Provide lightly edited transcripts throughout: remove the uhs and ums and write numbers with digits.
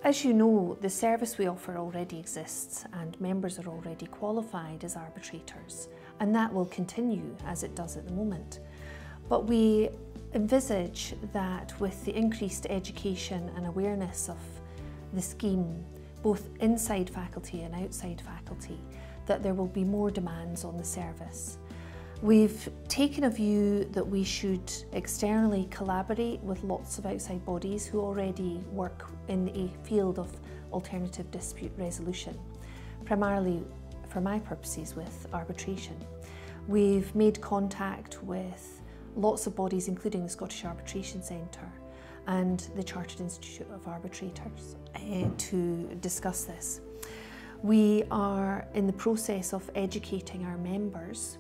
As you know, the service we offer already exists and members are already qualified as arbitrators, and that will continue as it does at the moment. But we envisage that with the increased education and awareness of the scheme, both inside faculty and outside faculty, that there will be more demands on the service. We've taken a view that we should externally collaborate with lots of outside bodies who already work in the field of alternative dispute resolution, primarily for my purposes with arbitration. We've made contact with lots of bodies, including the Scottish Arbitration Centre and the Chartered Institute of Arbitrators, to discuss this. We are in the process of educating our members,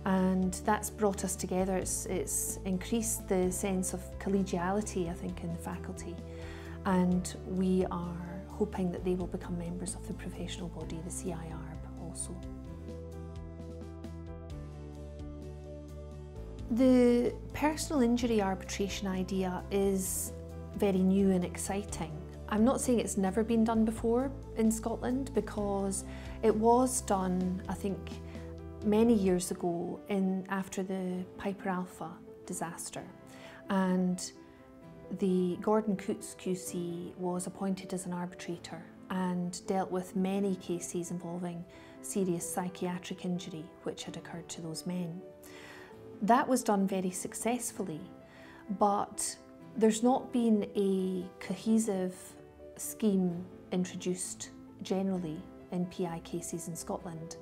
and that's brought us together. It's increased the sense of collegiality, I think, in the faculty, and we are hoping that they will become members of the professional body, the CIARB, also. The personal injury arbitration idea is very new and exciting. I'm not saying it's never been done before in Scotland, because it was done, I think, many years ago after the Piper Alpha disaster, and the Grahame QC was appointed as an arbitrator and dealt with many cases involving serious psychiatric injury which had occurred to those men. That was done very successfully, but there's not been a cohesive scheme introduced generally in PI cases in Scotland.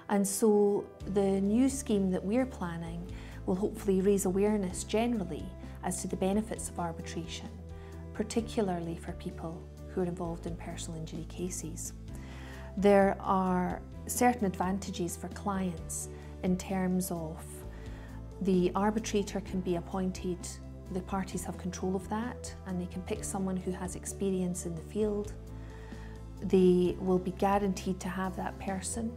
And so the new scheme that we're planning will hopefully raise awareness generally as to the benefits of arbitration, particularly for people who are involved in personal injury cases. There are certain advantages for clients in terms of the arbitrator can be appointed, the parties have control of that, and they can pick someone who has experience in the field. They will be guaranteed to have that person.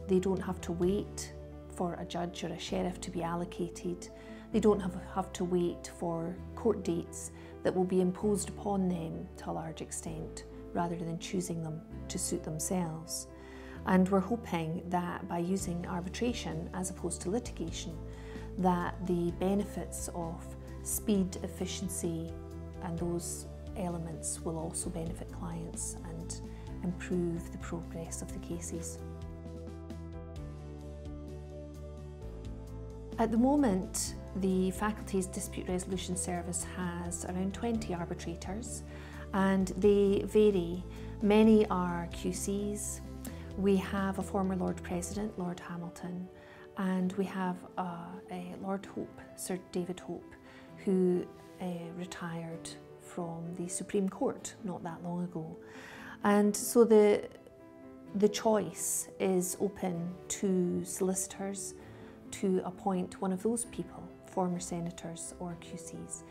They don't have to wait for a judge or a sheriff to be allocated. They don't have to wait for court dates that will be imposed upon them to a large extent, rather than choosing them to suit themselves. And we're hoping that by using arbitration as opposed to litigation, that the benefits of speed, efficiency and those elements will also benefit clients and improve the progress of the cases. At the moment, the faculty's dispute resolution service has around 20 arbitrators, and they vary. Many are QCs. We have a former Lord President, Lord Hamilton, and we have Lord Hope, Sir David Hope, who retired from the Supreme Court not that long ago. And so the choice is open to solicitors to appoint one of those people, former senators or QCs.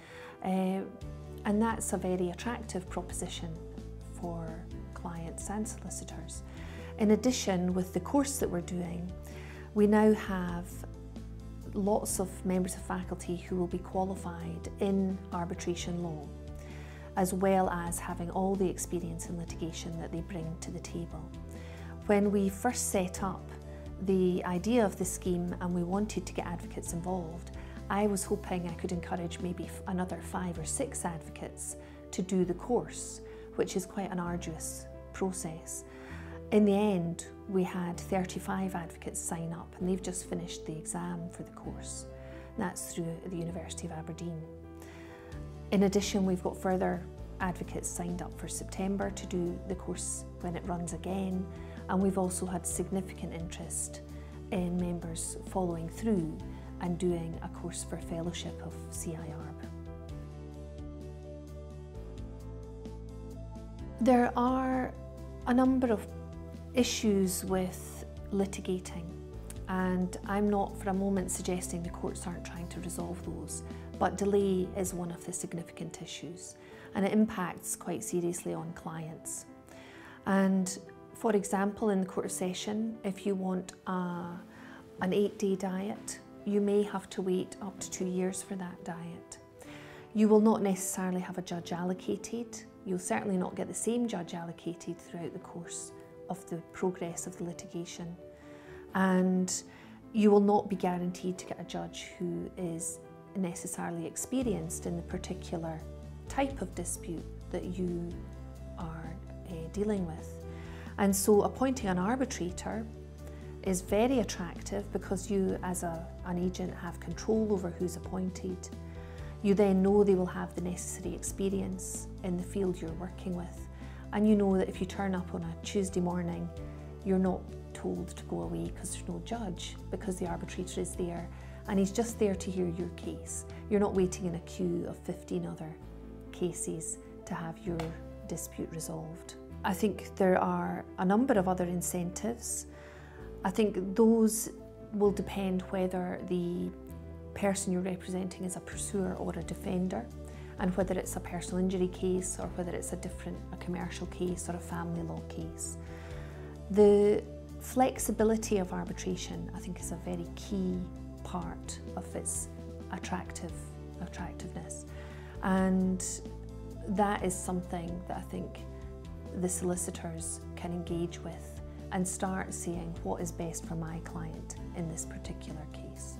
And that's a very attractive proposition for clients and solicitors. In addition, with the course that we're doing, we now have lots of members of faculty who will be qualified in arbitration law, as well as having all the experience in litigation that they bring to the table. When we first set up the idea of the scheme and we wanted to get advocates involved, I was hoping I could encourage maybe another 5 or 6 advocates to do the course, which is quite an arduous process. In the end, we had 35 advocates sign up, and they've just finished the exam for the course. That's through the University of Aberdeen. In addition, we've got further advocates signed up for September to do the course when it runs again, and we've also had significant interest in members following through and doing a course for fellowship of CIARB. There are a number of issues with litigating, and I'm not for a moment suggesting the courts aren't trying to resolve those, but delay is one of the significant issues, and it impacts quite seriously on clients. And for example, in the Court of Session, if you want an 8-day diet, you may have to wait up to 2 years for that diet. You will not necessarily have a judge allocated You'll certainly not get the same judge allocated throughout the course of the progress of the litigation. And you will not be guaranteed to get a judge who is necessarily experienced in the particular type of dispute that you are dealing with. And so appointing an arbitrator is very attractive because you as an agent have control over who's appointed. You then know they will have the necessary experience in the field you're working with. And you know that if you turn up on a Tuesday morning, you're not told to go away because there's no judge, because the arbitrator is there and he's just there to hear your case. You're not waiting in a queue of 15 other cases to have your dispute resolved. I think there are a number of other incentives. I think those will depend whether the person you're representing is a pursuer or a defender, and whether it's a personal injury case or whether it's a commercial case or a family law case. The flexibility of arbitration, I think, is a very key part of its attractiveness. And that is something that I think the solicitors can engage with and start saying what is best for my client in this particular case.